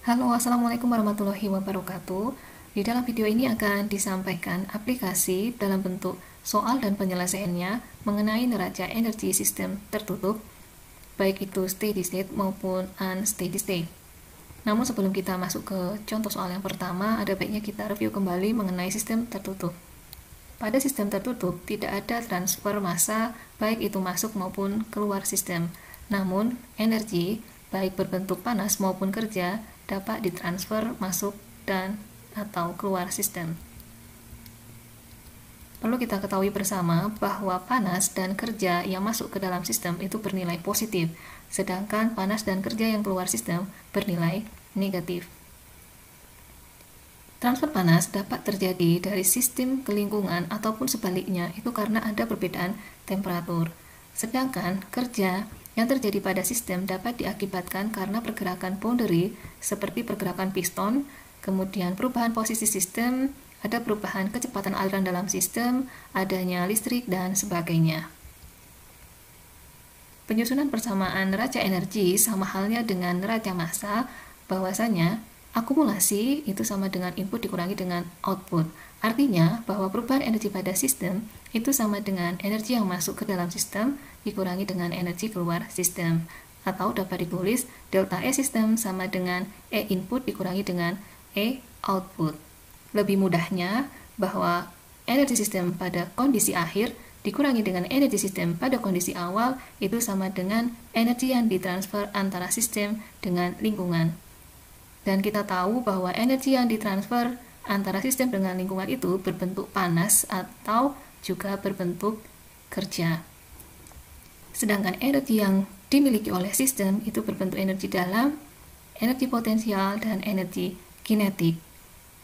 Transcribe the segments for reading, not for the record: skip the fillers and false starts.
Halo, Assalamualaikum warahmatullahi wabarakatuh. Di dalam video ini akan disampaikan aplikasi dalam bentuk soal dan penyelesaiannya mengenai neraca energi sistem tertutup, baik itu steady state maupun unsteady state. Namun sebelum kita masuk ke contoh soal yang pertama, ada baiknya kita review kembali mengenai sistem tertutup. Pada sistem tertutup, tidak ada transfer massa baik itu masuk maupun keluar sistem. Namun, energi baik berbentuk panas maupun kerja dapat ditransfer masuk dan atau keluar sistem. Perlu kita ketahui bersama bahwa panas dan kerja yang masuk ke dalam sistem itu bernilai positif, sedangkan panas dan kerja yang keluar sistem bernilai negatif. Transfer panas dapat terjadi dari sistem ke lingkungan ataupun sebaliknya, itu karena ada perbedaan temperatur. Sedangkan kerja yang terjadi pada sistem dapat diakibatkan karena pergerakan boundary seperti pergerakan piston, kemudian perubahan posisi sistem, ada perubahan kecepatan aliran dalam sistem, adanya listrik, dan sebagainya. Penyusunan persamaan neraca energi sama halnya dengan neraca massa, bahwasanya akumulasi itu sama dengan input dikurangi dengan output. Artinya bahwa perubahan energi pada sistem itu sama dengan energi yang masuk ke dalam sistem dikurangi dengan energi keluar sistem. Atau dapat ditulis delta E sistem sama dengan E input dikurangi dengan E output. Lebih mudahnya bahwa energi sistem pada kondisi akhir dikurangi dengan energi sistem pada kondisi awal itu sama dengan energi yang ditransfer antara sistem dengan lingkungan. Dan kita tahu bahwa energi yang ditransfer antara sistem dengan lingkungan itu berbentuk panas atau juga berbentuk kerja. Sedangkan energi yang dimiliki oleh sistem itu berbentuk energi dalam, energi potensial, dan energi kinetik.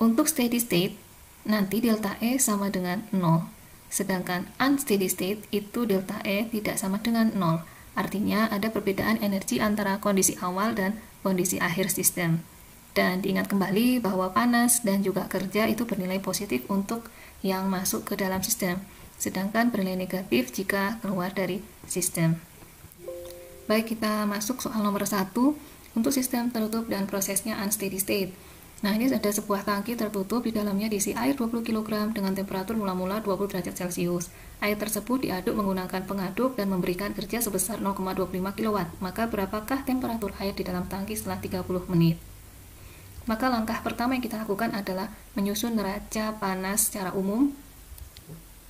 Untuk steady state, nanti delta E sama dengan 0. Sedangkan unsteady state itu delta E tidak sama dengan 0. Artinya ada perbedaan energi antara kondisi awal dan kondisi akhir sistem. Dan diingat kembali bahwa panas dan juga kerja itu bernilai positif untuk yang masuk ke dalam sistem, sedangkan bernilai negatif jika keluar dari sistem. Baik, kita masuk soal nomor 1 untuk sistem tertutup dan prosesnya unsteady state. Nah, ini ada sebuah tangki tertutup, di dalamnya diisi air 20 kg dengan temperatur mula-mula 20 derajat Celcius. Air tersebut diaduk menggunakan pengaduk dan memberikan kerja sebesar 0,25 kW. Maka berapakah temperatur air di dalam tangki setelah 30 menit? Maka langkah pertama yang kita lakukan adalah menyusun neraca panas secara umum.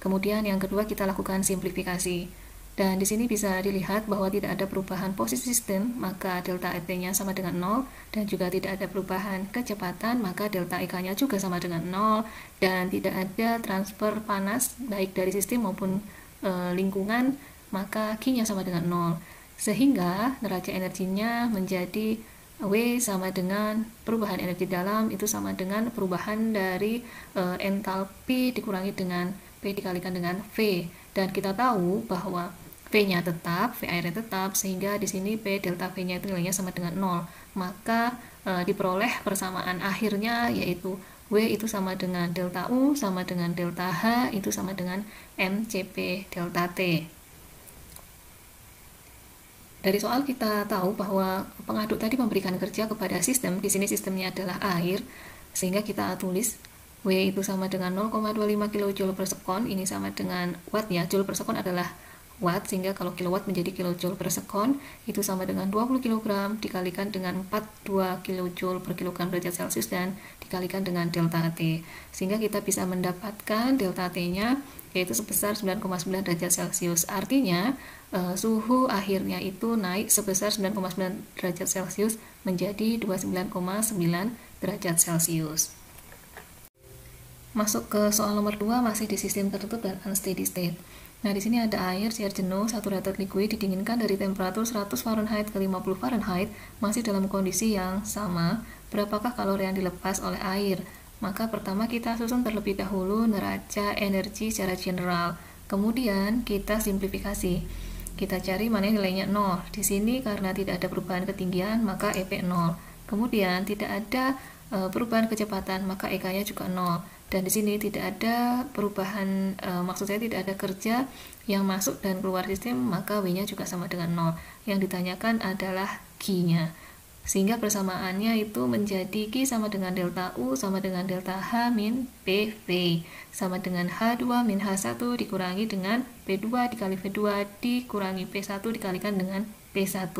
Kemudian yang kedua kita lakukan simplifikasi. Dan di sini bisa dilihat bahwa tidak ada perubahan posisi sistem, maka delta ET-nya sama dengan 0, dan juga tidak ada perubahan kecepatan, maka delta EK-nya juga sama dengan 0, dan tidak ada transfer panas baik dari sistem maupun lingkungan, maka Q-nya sama dengan 0. Sehingga neraca energinya menjadi W sama dengan perubahan energi dalam itu sama dengan perubahan dari entalpi dikurangi dengan P dikalikan dengan V. Dan kita tahu bahwa V-nya tetap, V airnya tetap, sehingga di sini P delta V-nya itu nilainya sama dengan 0. Maka diperoleh persamaan akhirnya yaitu W itu sama dengan delta U sama dengan delta H itu sama dengan MCP delta T. Dari soal kita tahu bahwa pengaduk tadi memberikan kerja kepada sistem, di sini sistemnya adalah air, sehingga kita tulis W itu sama dengan 0,25 kJ per sekon, ini sama dengan watt ya, joule per sekon adalah watt, sehingga kalau kilowatt menjadi kilojoule per sekon, itu sama dengan 20 kg dikalikan dengan 42 kJ per kilogram derajat Celcius dan dikalikan dengan delta T. Sehingga kita bisa mendapatkan delta T-nya yaitu sebesar 9,9 derajat Celcius. Artinya suhu akhirnya itu naik sebesar 9,9 derajat Celcius menjadi 29,9 derajat Celcius. Masuk ke soal nomor 2 masih di sistem tertutup dan unsteady state. Nah, di sini ada air cair jenuh saturated liquid didinginkan dari temperatur 100 Fahrenheit ke 50 Fahrenheit masih dalam kondisi yang sama. Berapakah kalori yang dilepas oleh air? Maka pertama kita susun terlebih dahulu neraca energi secara general. Kemudian kita simplifikasi. Kita cari mana nilainya 0. Di sini karena tidak ada perubahan ketinggian maka EP 0. Kemudian tidak ada perubahan kecepatan maka EK-nya juga 0. Dan di sini tidak ada perubahan, maksud saya tidak ada kerja yang masuk dan keluar sistem, maka W-nya juga sama dengan 0. Yang ditanyakan adalah Q-nya. sehingga persamaannya itu menjadi Q sama dengan delta U sama dengan delta H min PV sama dengan H2 min H1 dikurangi dengan P2 dikali V2 dikurangi P1 dikalikan dengan P1.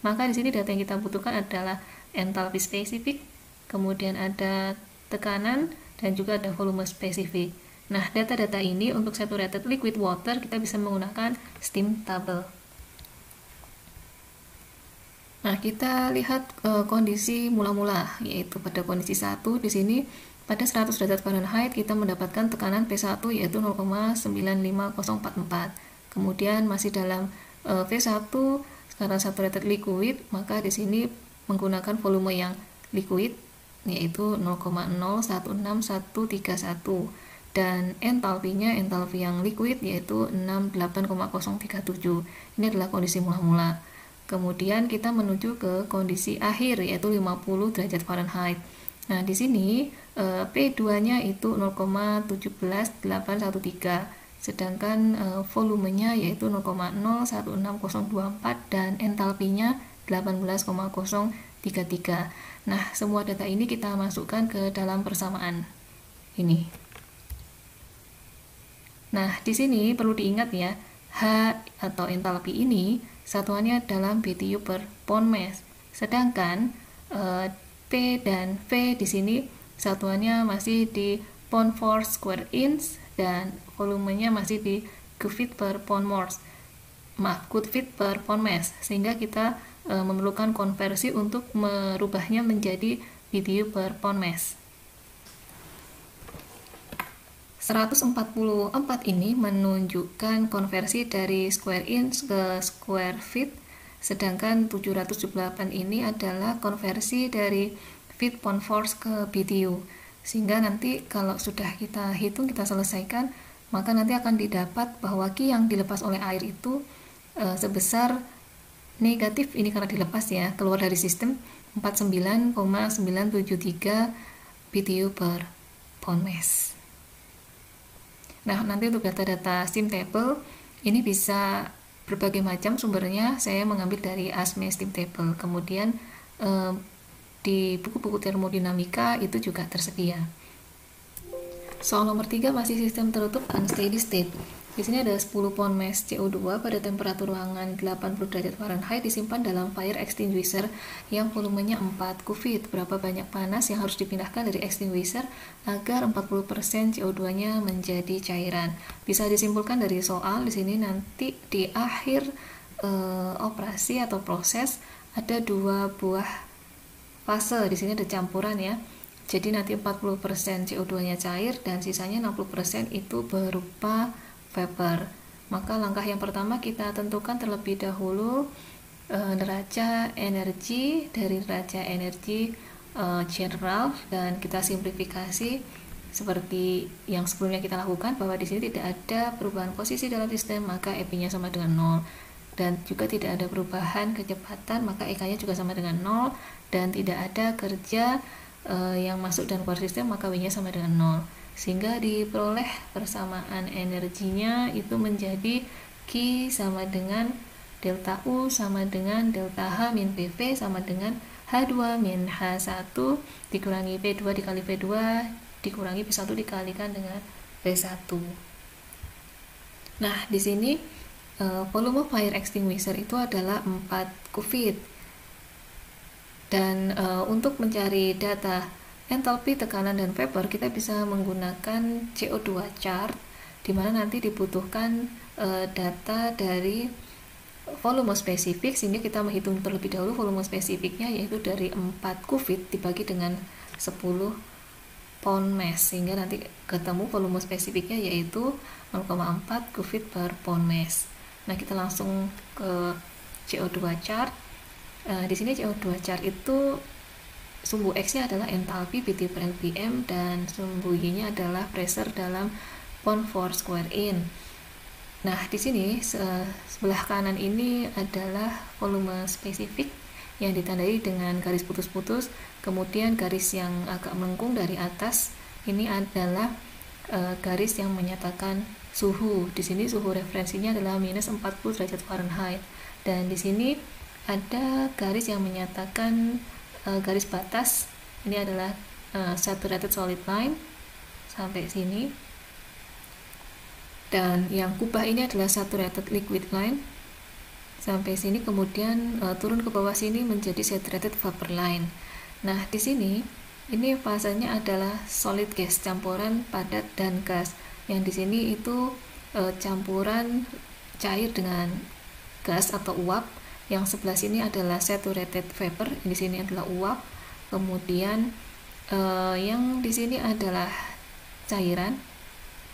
Maka di sini data yang kita butuhkan adalah entalpi spesifik, kemudian ada tekanan, dan juga ada volume spesifik. Nah, data-data ini untuk saturated liquid water kita bisa menggunakan steam table. Nah, kita lihat kondisi mula-mula, yaitu pada kondisi 1 di sini pada 100 derajat Fahrenheit kita mendapatkan tekanan P1 yaitu 0,95044. Kemudian masih dalam V1 karena saturated liquid, maka di sini menggunakan volume yang liquid yaitu 0,016131 dan entalpinya entalpi yang liquid yaitu 68,037. Ini adalah kondisi mula-mula. Kemudian kita menuju ke kondisi akhir yaitu 50 derajat Fahrenheit. Nah, di sini P2-nya itu 0,17813, sedangkan volumenya yaitu 0,016024 dan entalpinya 18,033. Nah, semua data ini kita masukkan ke dalam persamaan ini. Nah, di sini perlu diingat ya, H atau entalpi ini satuannya dalam BTU per pound mass. Sedangkan P dan V di sini satuannya masih di pound for square inch dan volumenya masih di cubic per pound mass. Cubic per pound mass, sehingga kita memerlukan konversi untuk merubahnya menjadi BTU per pound mass. 144 ini menunjukkan konversi dari square inch ke square feet, sedangkan 778 ini adalah konversi dari feet pound force ke BTU. Sehingga nanti kalau sudah kita hitung, kita selesaikan, maka nanti akan didapat bahwa Q yang dilepas oleh air itu sebesar negatif, ini karena dilepas ya, keluar dari sistem 49,973 BTU per pound mass. Nah, nanti untuk data-data steam table ini bisa berbagai macam sumbernya. Saya mengambil dari ASME steam table. Kemudian di buku-buku termodinamika itu juga tersedia. Soal nomor 3 masih sistem tertutup unsteady state. Di sini ada 10 pound mass CO2 pada temperatur ruangan 80 derajat Fahrenheit disimpan dalam fire extinguisher yang volumenya 4 kubit. Berapa banyak panas yang harus dipindahkan dari extinguisher agar 40% CO2-nya menjadi cairan? Bisa disimpulkan dari soal di sini. Nanti di akhir operasi atau proses ada 2 buah fase. Di sini ada campuran ya. Jadi nanti 40% CO2-nya cair dan sisanya 60% itu berupa vapor. Maka langkah yang pertama kita tentukan terlebih dahulu neraca energi dari neraca energi general, dan kita simplifikasi seperti yang sebelumnya kita lakukan, bahwa di sini tidak ada perubahan posisi dalam sistem, maka EP-nya sama dengan 0, dan juga tidak ada perubahan kecepatan, maka EK-nya juga sama dengan 0, dan tidak ada kerja yang masuk dan keluar sistem, maka W-nya sama dengan 0. Sehingga diperoleh persamaan energinya itu menjadi Q sama dengan delta U sama dengan delta H min PV sama dengan H2 min H1 dikurangi P2 dikali V2 dikurangi P1 dikalikan dengan V1. Nah, di sini volume fire extinguisher itu adalah 4 kubit. Dan untuk mencari data entalpi, tekanan, dan vapor, kita bisa menggunakan CO2 chart, di mana nanti dibutuhkan data dari volume spesifik, sehingga kita menghitung terlebih dahulu volume spesifiknya, yaitu dari 4 kubit dibagi dengan 10 pound mass, sehingga nanti ketemu volume spesifiknya yaitu 0,4 kubit per pound mass. Nah, kita langsung ke CO2 chart. Di sini CO2 chart itu sumbu X-nya adalah entalpi BTU per LPM dan sumbu Y-nya adalah pressure dalam pound for square inch. Nah, di sini sebelah kanan ini adalah volume spesifik yang ditandai dengan garis putus-putus, kemudian garis yang agak melengkung dari atas ini adalah garis yang menyatakan suhu. Di sini suhu referensinya adalah minus 40 derajat Fahrenheit, dan di sini ada garis yang menyatakan garis batas. Ini adalah saturated solid line sampai sini, dan yang kubah ini adalah saturated liquid line sampai sini, kemudian turun ke bawah sini menjadi saturated vapor line. Nah, di sini ini fasenya adalah solid gas, campuran padat dan gas. Yang di sini itu campuran cair dengan gas atau uap. Yang sebelah sini adalah saturated vapor, di sini adalah uap. Kemudian yang di sini adalah cairan.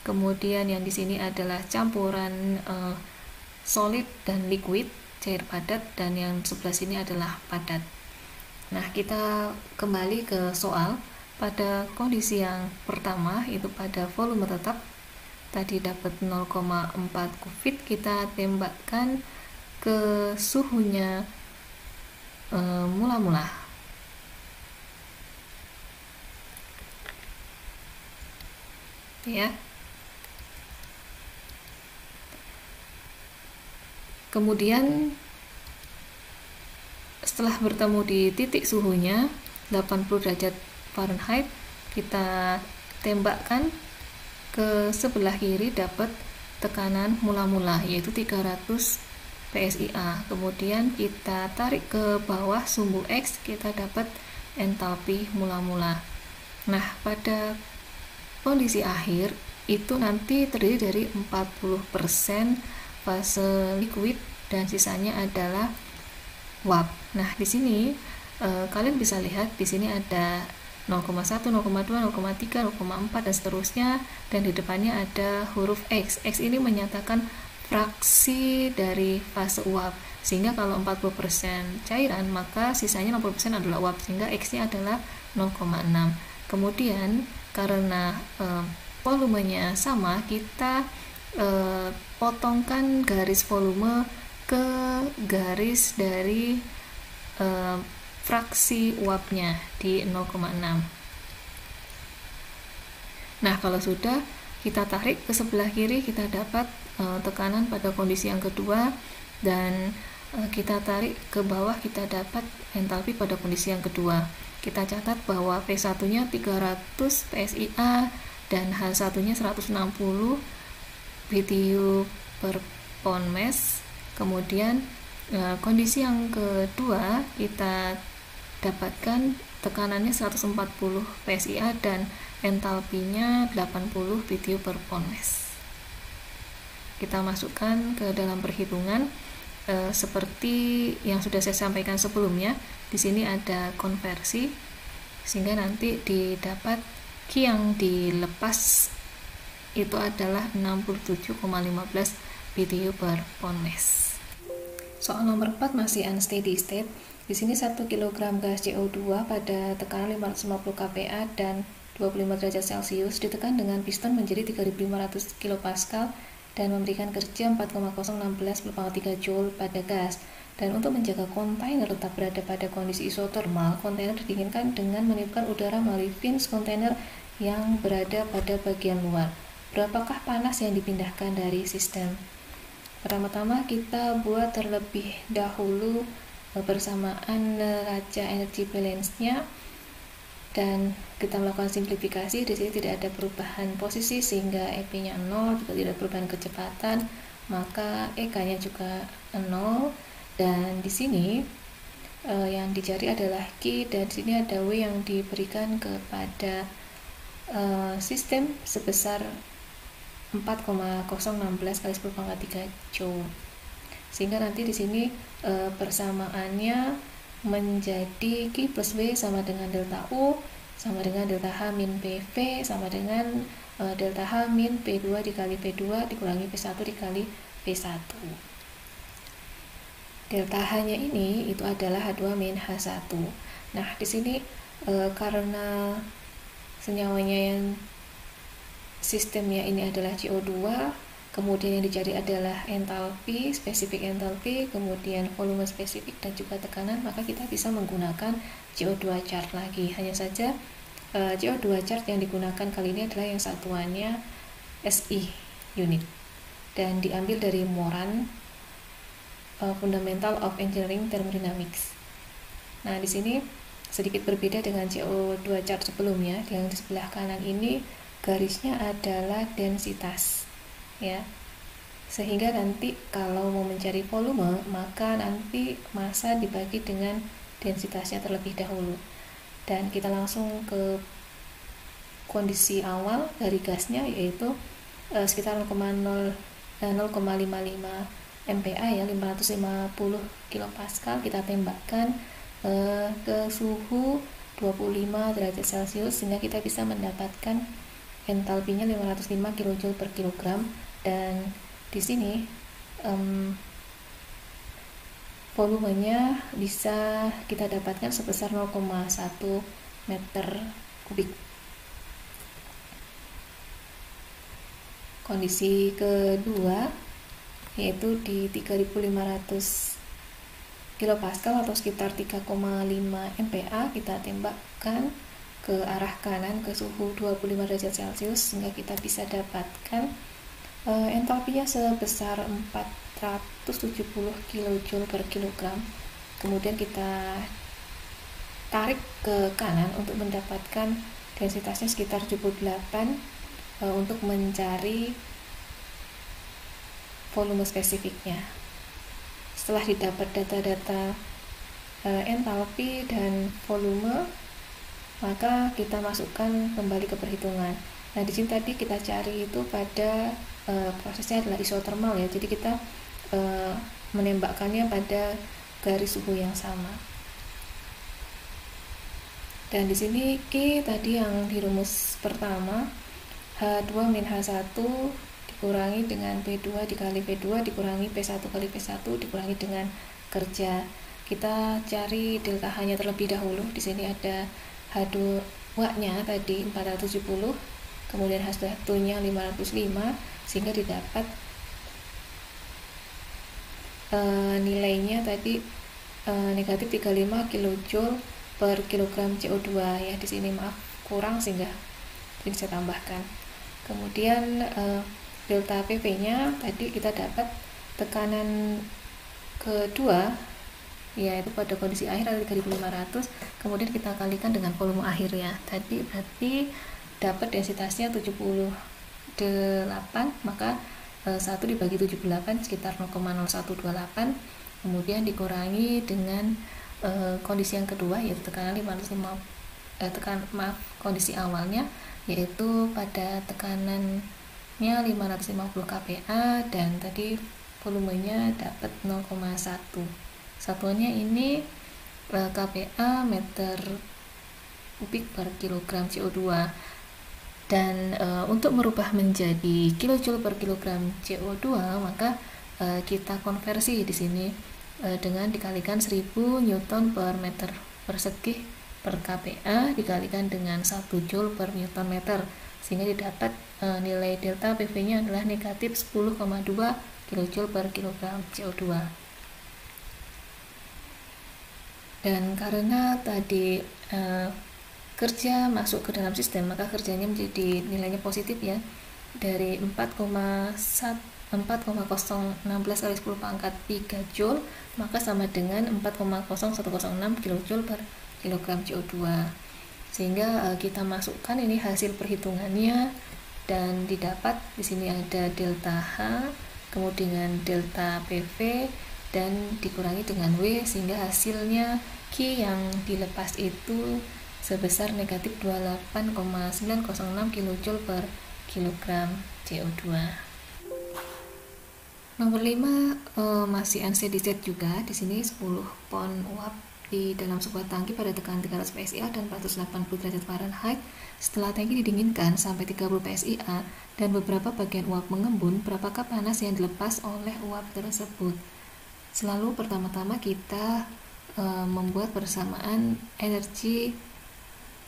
Kemudian yang di sini adalah campuran solid dan liquid, cair padat, dan yang sebelah sini adalah padat. Nah, kita kembali ke soal. Pada kondisi yang pertama, itu pada volume tetap, tadi dapat 0,4 kufit, kita tembakkan ke suhunya mula-mula. Ya. Kemudian setelah bertemu di titik suhunya 80 derajat Fahrenheit, kita tembakkan ke sebelah kiri, dapat tekanan mula-mula yaitu 300 PSIA. Kemudian kita tarik ke bawah sumbu X, kita dapat entalpi mula-mula. Nah, pada kondisi akhir itu nanti terdiri dari 40% fase liquid dan sisanya adalah uap. Nah, di sini kalian bisa lihat di sini ada 0,1, 0,2, 0,3, 0,4 dan seterusnya, dan di depannya ada huruf X. X ini menyatakan fraksi dari fase uap, sehingga kalau 40% cairan maka sisanya 60% adalah uap, sehingga X-nya adalah 0,6. Kemudian karena volumenya sama, kita potongkan garis volume ke garis dari fraksi uapnya di 0,6. Nah, kalau sudah, kita tarik ke sebelah kiri, kita dapat tekanan pada kondisi yang kedua, dan kita tarik ke bawah, kita dapat entalpi pada kondisi yang kedua. Kita catat bahwa P1-nya 300 PSIA dan H1-nya 160 BTU per pound mass. Kemudian kondisi yang kedua kita dapatkan tekanannya 140 PSIA dan entalpinya 80 BTU per pound mass. Kita masukkan ke dalam perhitungan seperti yang sudah saya sampaikan sebelumnya. Di sini ada konversi, sehingga nanti didapat Q yang dilepas itu adalah 67,15 BTU per pound mass. Soal nomor 4 masih unsteady state. Di sini 1 kg gas CO2 pada tekanan 550 kPa dan 25 derajat Celcius ditekan dengan piston menjadi 3500 kPa dan memberikan kerja 4,016/3 Joule pada gas. Dan untuk menjaga kontainer tetap berada pada kondisi isotermal, kontainer didinginkan dengan meniupkan udara melalui fins kontainer yang berada pada bagian luar. Berapakah panas yang dipindahkan dari sistem? Pertama-tama kita buat terlebih dahulu persamaan neraca energy balance-nya, dan kita melakukan simplifikasi. Di sini tidak ada perubahan posisi sehingga EP-nya 0, juga tidak perubahan kecepatan, maka EK-nya juga 0. Dan di sini yang dicari adalah Q, dan di sini ada W yang diberikan kepada sistem sebesar 4,016 kali 10⁻³ Joule. Sehingga nanti di sini persamaannya menjadi Q plus W sama dengan delta U sama dengan delta H min PV sama dengan delta H min P2 dikali P2 dikurangi P1 dikali P1. Delta H-nya ini itu adalah H2 min H1. Nah, di sini karena senyawanya yang sistemnya ini adalah CO2, kemudian yang dicari adalah entalpi, spesifik entalpi, kemudian volume spesifik dan juga tekanan, maka kita bisa menggunakan CO2 chart lagi. Hanya saja CO2 chart yang digunakan kali ini adalah yang satuannya SI unit dan diambil dari Moran Fundamental of Engineering Thermodynamics. Nah, di sini sedikit berbeda dengan CO2 chart sebelumnya. Yang di sebelah kanan ini garisnya adalah densitas, ya. Sehingga nanti kalau mau mencari volume, maka nanti massa dibagi dengan densitasnya terlebih dahulu. Dan kita langsung ke kondisi awal dari gasnya, yaitu sekitar 0,55 MPa, ya, 550 kilopascal. Kita tembakkan ke suhu 25 derajat Celcius sehingga kita bisa mendapatkan entalpinya 505 kJ per kilogram. Dan di sini volumenya bisa kita dapatkan sebesar 0,1 meter kubik. Kondisi kedua yaitu di 3500 kilopascal atau sekitar 3,5 MPa. Kita tembakkan ke arah kanan ke suhu 25 derajat Celcius sehingga kita bisa dapatkan entalpinya sebesar 470 kJ per kilogram. Kemudian kita tarik ke kanan untuk mendapatkan densitasnya sekitar 78 untuk mencari volume spesifiknya. Setelah didapat data-data entalpi dan volume, maka kita masukkan kembali ke perhitungan. Nah, di sini tadi kita cari itu pada prosesnya adalah isothermal, ya. Jadi kita menembakkannya pada garis suhu yang sama. Dan di sini Q tadi yang di rumus pertama, H2-H1 dikurangi dengan P2 dikali P2 dikurangi P1 kali P1 dikurangi dengan kerja. Kita cari delta H-nya terlebih dahulu. Di sini ada H2-nya tadi 470, kemudian H1-nya 505, sehingga didapat nilainya tadi negatif 35 kJ per kilogram CO2, ya. Di sini maaf kurang sehingga ini saya tambahkan. Kemudian delta PV-nya tadi kita dapat tekanan kedua, yaitu pada kondisi akhir ada 3500, kemudian kita kalikan dengan volume akhir, ya. Tadi berarti dapat densitasnya 78, maka 1 dibagi 78 sekitar 0,0128, kemudian dikurangi dengan kondisi yang kedua, yaitu tekanan 505 kondisi awalnya, yaitu pada tekanannya 550 kPa dan tadi volumenya dapat 0,1. Satuannya ini kPa meter kubik per kilogram CO2. Dan untuk merubah menjadi kilojoule per kilogram CO2, maka kita konversi di sini dengan dikalikan 1000 Newton per meter persegi per kPa dikalikan dengan 1 Joule per Newton meter, sehingga didapat nilai delta PV-nya adalah negatif 10,2 kJ per kilogram CO2. Dan karena tadi kerja masuk ke dalam sistem, maka kerjanya menjadi nilainya positif, ya, dari 4,016 kali 10 pangkat 3 Joule, maka sama dengan 4,0106 kJ per kilogram CO2. Sehingga kita masukkan ini hasil perhitungannya dan didapat di sini ada delta H, kemudian delta PV dan dikurangi dengan W, sehingga hasilnya Q yang dilepas itu sebesar negatif 28,906 kJ per kilogram CO2. Nomor 5 masih unsteady juga. Di sini 10 pon uap di dalam sebuah tangki pada tekanan 300 PSIA dan 480 derajat Fahrenheit. Setelah tangki didinginkan sampai 30 PSIA dan beberapa bagian uap mengembun, berapakah panas yang dilepas oleh uap tersebut? Selalu pertama-tama kita membuat persamaan energi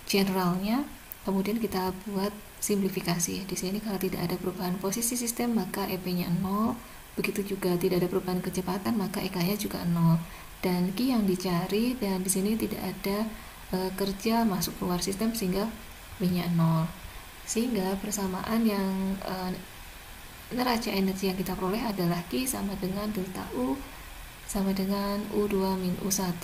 generalnya, kemudian kita buat simplifikasi. Di sini kalau tidak ada perubahan posisi sistem maka EP-nya 0, begitu juga tidak ada perubahan kecepatan maka EK-nya juga 0. Dan Q yang dicari, dan di sini tidak ada kerja masuk keluar sistem sehingga W-nya 0. Sehingga persamaan yang neraca energi yang kita peroleh adalah Q sama dengan delta U sama dengan U2 min U1.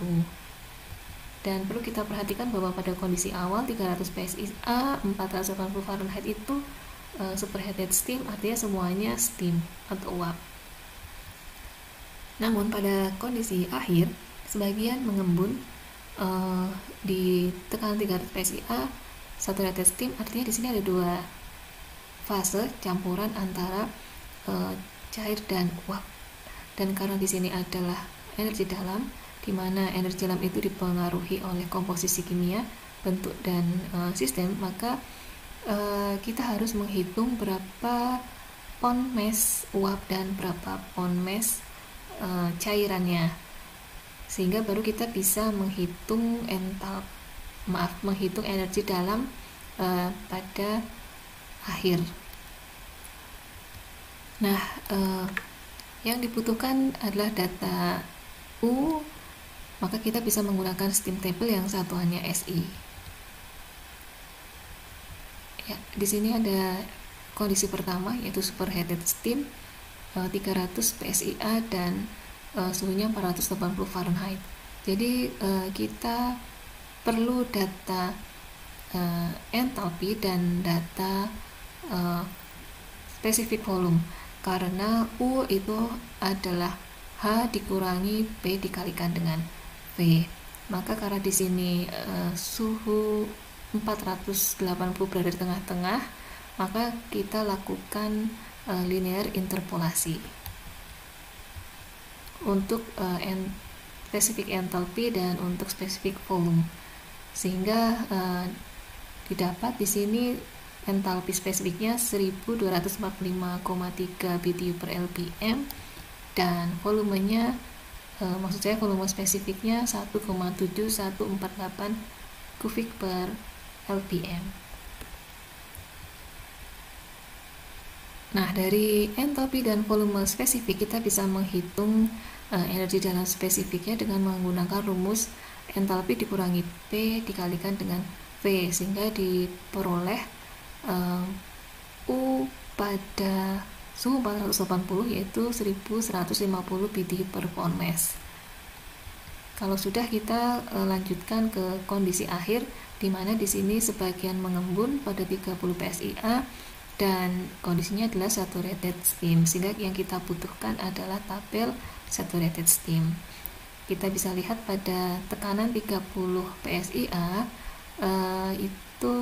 Dan perlu kita perhatikan bahwa pada kondisi awal 300 PSIA 480 Fahrenheit itu superheated steam, artinya semuanya steam atau uap. Namun pada kondisi akhir sebagian mengembun di tekanan 300 PSIA saturated steam, artinya di sini ada dua fase campuran antara cair dan uap. Dan karena di sini adalah energi dalam, di mana energi dalam itu dipengaruhi oleh komposisi kimia, bentuk dan sistem, maka kita harus menghitung berapa pound mass uap dan berapa pound mass cairannya, sehingga baru kita bisa menghitung menghitung energi dalam pada akhir. Nah, yang dibutuhkan adalah data U, maka kita bisa menggunakan steam table yang satuannya SI. Ya, di sini ada kondisi pertama yaitu superheated steam 300 PSIA dan suhunya 480 Fahrenheit. Jadi kita perlu data enthalpy dan data specific volume, karena U itu adalah H dikurangi P dikalikan dengan V. Maka karena di sini suhu 480 berada di tengah-tengah, maka kita lakukan linear interpolasi untuk specific enthalpy dan untuk specific volume, sehingga didapat di sini enthalpy spesifiknya 1245,3 BTU per LPM dan volumenya maksud saya volume spesifiknya 1,7148 kubik per LPM. Nah, dari enthalpy dan volume spesifik kita bisa menghitung energi dalam spesifiknya dengan menggunakan rumus enthalpy dikurangi P dikalikan dengan V, sehingga diperoleh U pada suhu 480 yaitu 1150 BTU per pound mass. Kalau sudah, kita lanjutkan ke kondisi akhir, di mana di sini sebagian mengembun pada 30 PSIA dan kondisinya adalah saturated steam, sehingga yang kita butuhkan adalah tabel saturated steam. Kita bisa lihat pada tekanan 30 PSIA itu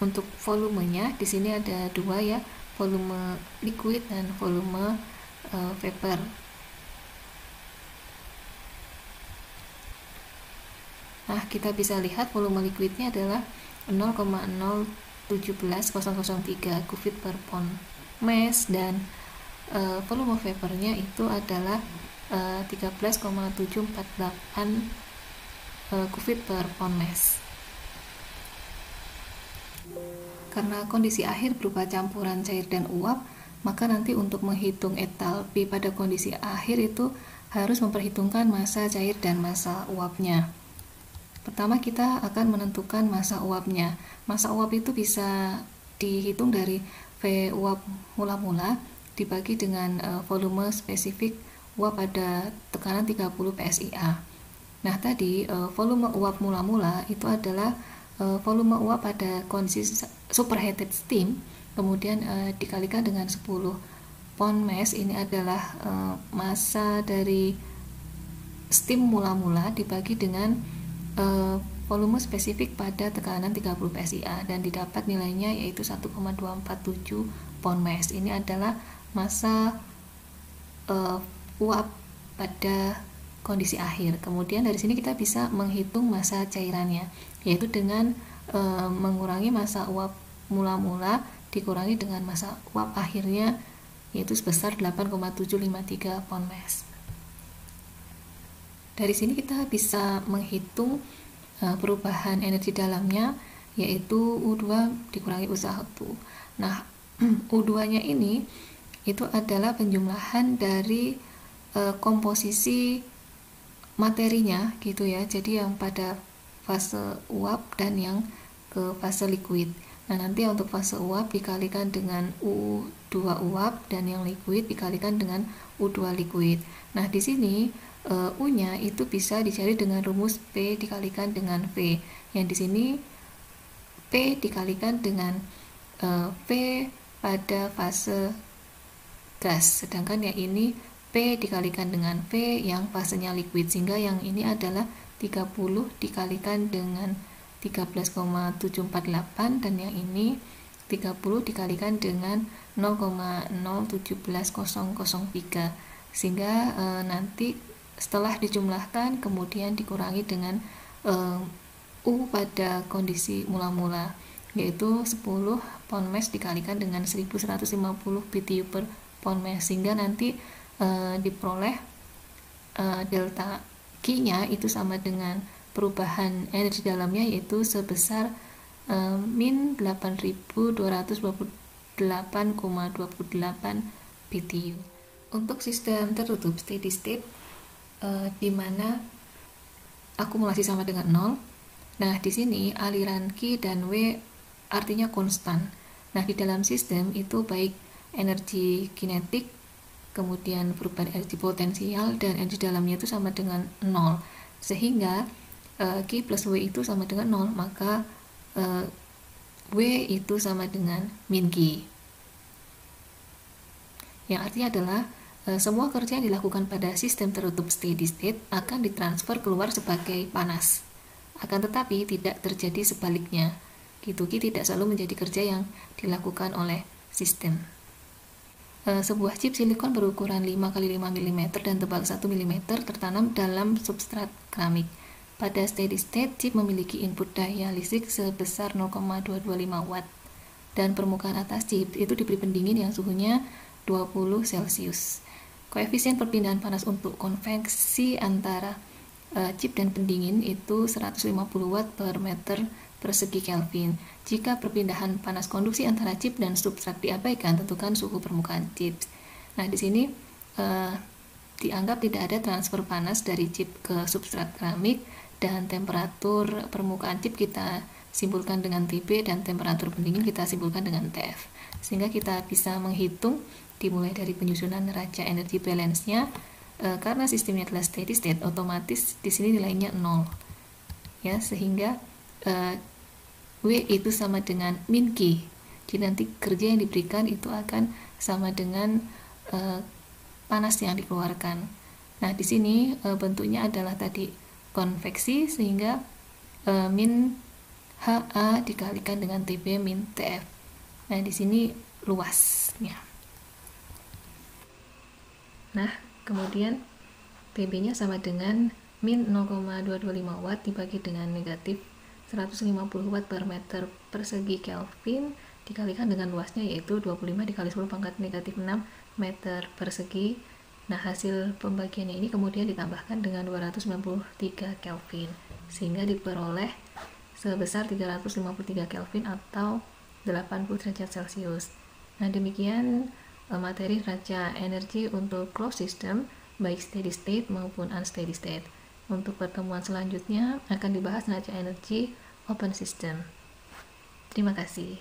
untuk volumenya di sini ada dua ya, volume liquid dan volume vapor. Nah, kita bisa lihat volume liquidnya adalah 0,01703 kubik per pound mass dan volume vapornya itu adalah 13,748 kubik per pound mass. Karena kondisi akhir berupa campuran cair dan uap, maka nanti untuk menghitung enthalpy pada kondisi akhir itu harus memperhitungkan massa cair dan massa uapnya. Pertama, kita akan menentukan massa uapnya. Massa uap itu bisa dihitung dari V uap mula-mula dibagi dengan volume spesifik uap pada tekanan 30 PSIA. Nah, tadi volume uap mula-mula itu adalah volume uap pada kondisi superheated steam, kemudian dikalikan dengan 10 pound mass. Ini adalah massa dari steam mula-mula dibagi dengan volume spesifik pada tekanan 30 PSIA dan didapat nilainya yaitu 1,247 pound mass. Ini adalah massa uap pada kondisi akhir. Kemudian dari sini kita bisa menghitung massa cairannya, yaitu dengan mengurangi massa uap mula-mula dikurangi dengan massa uap akhirnya, yaitu sebesar 8,753 pound mass. Dari sini kita bisa menghitung perubahan energi dalamnya, yaitu U2 dikurangi U1. Nah, U2-nya ini itu adalah penjumlahan dari komposisi materinya gitu ya. Jadi yang pada fase uap dan yang ke fase liquid. Nah, nanti untuk fase uap dikalikan dengan U2 uap dan yang liquid dikalikan dengan U2 liquid. Nah, di sini U-nya itu bisa dicari dengan rumus P dikalikan dengan V. Yang di sini P dikalikan dengan V pada fase gas, sedangkan yang ini P dikalikan dengan V yang fasenya liquid, sehingga yang ini adalah 30 dikalikan dengan 13,748 dan yang ini 30 dikalikan dengan 0,017003, sehingga nanti setelah dijumlahkan kemudian dikurangi dengan U pada kondisi mula-mula, yaitu 10 pound mass dikalikan dengan 1150 BTU per pound mass, sehingga nanti diperoleh delta Q-nya itu sama dengan perubahan energi dalamnya, yaitu sebesar min 8.228,28 BTU. Untuk sistem tertutup steady state di mana akumulasi sama dengan 0. Nah, di sini aliran Q dan W artinya konstan. Nah, di dalam sistem itu baik energi kinetik, kemudian perubahan energi potensial dan energi dalamnya itu sama dengan 0. Sehingga Q plus W itu sama dengan 0, maka W itu sama dengan min Q. Yang artinya adalah semua kerja yang dilakukan pada sistem tertutup steady state akan ditransfer keluar sebagai panas. Akan tetapi tidak terjadi sebaliknya. Q tidak selalu menjadi kerja yang dilakukan oleh sistem. Sebuah chip silikon berukuran 5x5 mm dan tebal 1 mm tertanam dalam substrat keramik. Pada steady state, chip memiliki input daya listrik sebesar 0,225 watt dan permukaan atas chip itu diberi pendingin yang suhunya 20 Celcius. Koefisien perpindahan panas untuk konveksi antara chip dan pendingin itu 150 watt per meter persegi Kelvin. Jika perpindahan panas konduksi antara chip dan substrat diabaikan, tentukan suhu permukaan chip. Nah, di sini dianggap tidak ada transfer panas dari chip ke substrat keramik, dan temperatur permukaan chip kita simpulkan dengan TB dan temperatur pendingin kita simpulkan dengan TF. Sehingga kita bisa menghitung dimulai dari penyusunan neraca energi balance-nya. Karena sistemnya adalah steady state, otomatis di sini nilainya 0. Ya, sehingga W itu sama dengan min Q. Jadi nanti kerja yang diberikan itu akan sama dengan panas yang dikeluarkan. Nah, di sini bentuknya adalah tadi konveksi, sehingga min HA dikalikan dengan TB min TF. Nah, di sini luasnya. Nah, kemudian TB-nya sama dengan min 0,225 watt dibagi dengan negatif 150 watt per meter persegi Kelvin dikalikan dengan luasnya, yaitu 25 dikali 10 pangkat negatif 6 meter persegi. Nah, hasil pembagiannya ini kemudian ditambahkan dengan 293 Kelvin, sehingga diperoleh sebesar 353 Kelvin atau 80 derajat Celcius. Nah, demikian materi neraca energi untuk closed system, baik steady state maupun unsteady state. Untuk pertemuan selanjutnya akan dibahas neraca energi open system. Terima kasih.